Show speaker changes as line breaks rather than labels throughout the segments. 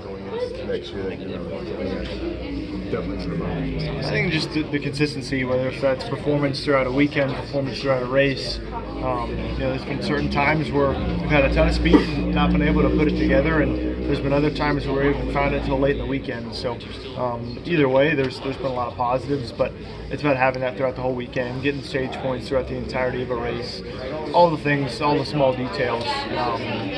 going into next year that definitely improve on?
I think just the consistency, whether if that's performance throughout a weekend, performance throughout a race. There's been certain times where we've had a ton of speed and not been able to put it together, and there's been other times where we haven't found it until late in the weekend. So either way, there's been a lot of positives, but it's about having that throughout the whole weekend, getting stage points throughout the entirety of a race, all the things, all the small details.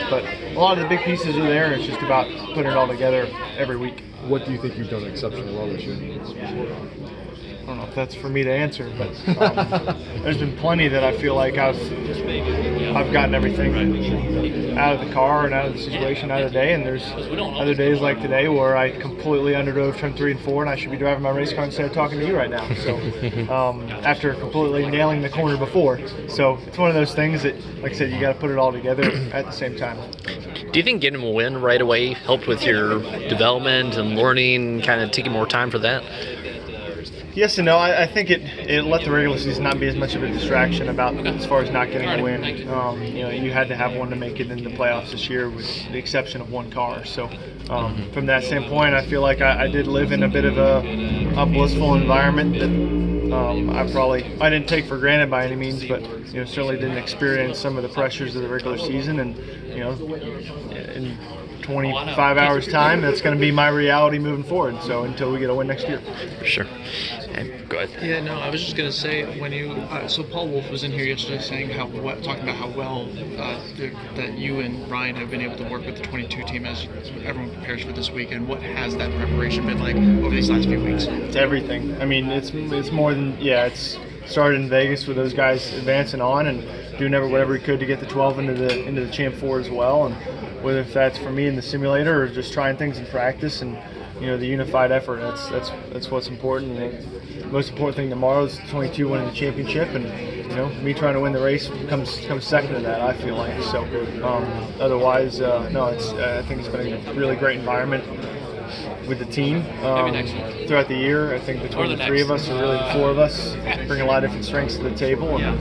But a lot of the big pieces are there. It's just about putting it all together every week.
What do you think you've done exceptionally well this year?
I don't know if that's for me to answer, but there's been plenty that I feel like I've gotten everything out of the car and out of the situation, out of the day. And there's other days like today where I completely underdrove turn 3 and 4, and I should be driving my race car instead of talking to you right now. So after completely nailing the corner before, so it's one of those things that, like I said, you got to put it all together at the same time.
Do you think getting a win right away helped with your development and learning, kind of taking more time for that?
Yes and no. I think it let the regular season not be as much of a distraction about as far as not getting a win. You had to have one to make it into the playoffs this year, with the exception of one car. So from that standpoint, I feel like I did live in a bit of a blissful environment that I didn't take for granted by any means, but certainly didn't experience some of the pressures of the regular season. And in 25 hours time, that's going to be my reality moving forward. So until we get a win next year.
For sure. Go ahead.
Yeah, no, I was just gonna say when you so Paul Wolf was in here yesterday saying talking about how well that you and Ryan have been able to work with the 22 team as everyone prepares for this weekend. What has that preparation been like over these last few weeks?
It's everything. I mean, it's more than it's started in Vegas with those guys advancing on and doing whatever we could to get the 12 into the Champ 4 as well, and whether if that's for me in the simulator or just trying things in practice and the unified effort. That's what's important. The most important thing tomorrow is 22 winning the championship, and me trying to win the race comes second to that. I feel like so. Otherwise, no. I think it's been a really great environment with the team throughout the year. I think between the three of us, or really the four of us, bring a lot of different strengths to the table, and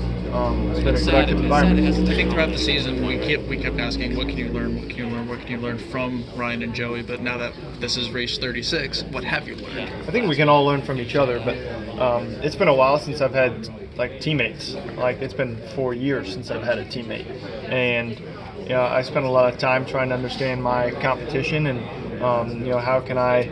it's been a productive environment.
I think throughout the season we kept asking, what can you learn? What can you learn? What can you learn from Ryan and Joey? But now that this is race 36, what have you learned?
I think we can all learn from each other, but it's been a while since I've had teammates. It's been 4 years since I've had a teammate, and I spent a lot of time trying to understand my competition and how can I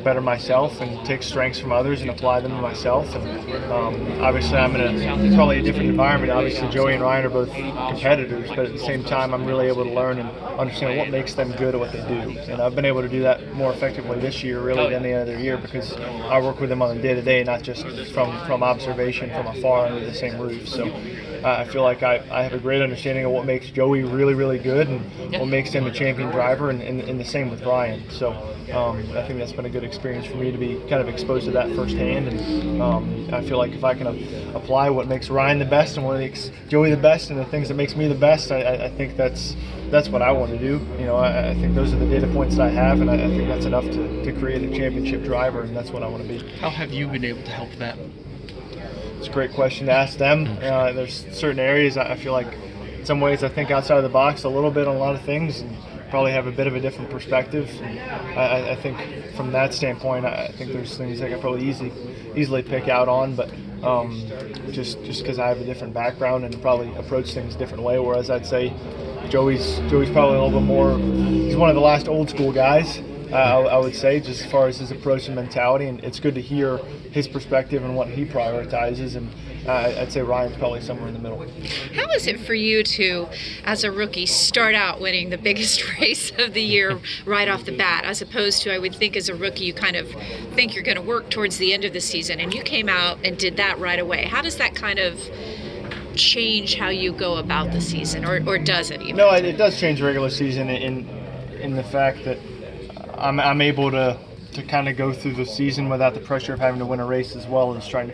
better myself and take strengths from others and apply them to myself. And obviously I'm in probably a different environment. Obviously Joey and Ryan are both competitors, but at the same time I'm really able to learn and understand what makes them good at what they do. And I've been able to do that more effectively this year really than any other year, because I work with them on a day-to-day, not just from observation from afar under the same roof. So I feel like I have a great understanding of what makes Joey really, really good and what makes him a champion driver, and the same with Ryan. So I think that's been a good experience for me to be kind of exposed to that firsthand, and I feel like if I can apply what makes Ryan the best and what makes Joey the best and the things that makes me the best, I think that's what I want to do. I think those are the data points that I have, and I think that's enough to create a championship driver, and that's what I want to be.
How have you been able to help them?
It's a great question to ask them. There's certain areas I feel like in some ways I think outside of the box a little bit on a lot of things, and probably have a bit of a different perspective. I think from that standpoint, I think there's things I can probably easily pick out on, but just because I have a different background and probably approach things a different way. Whereas I'd say Joey's probably a little bit more. He's one of the last old school guys. I would say, just as far as his approach and mentality, and it's good to hear his perspective and what he prioritizes, and I'd say Ryan's probably somewhere in the middle.
How is it for you to, as a rookie, start out winning the biggest race of the year right off the bat, as opposed to, I would think as a rookie, you kind of think you're going to work towards the end of the season, and you came out and did that right away. How does that kind of change how you go about the season, or does it even?
No, it does change the regular season in the fact that I'm able to kind of go through the season without the pressure of having to win a race, as well as trying to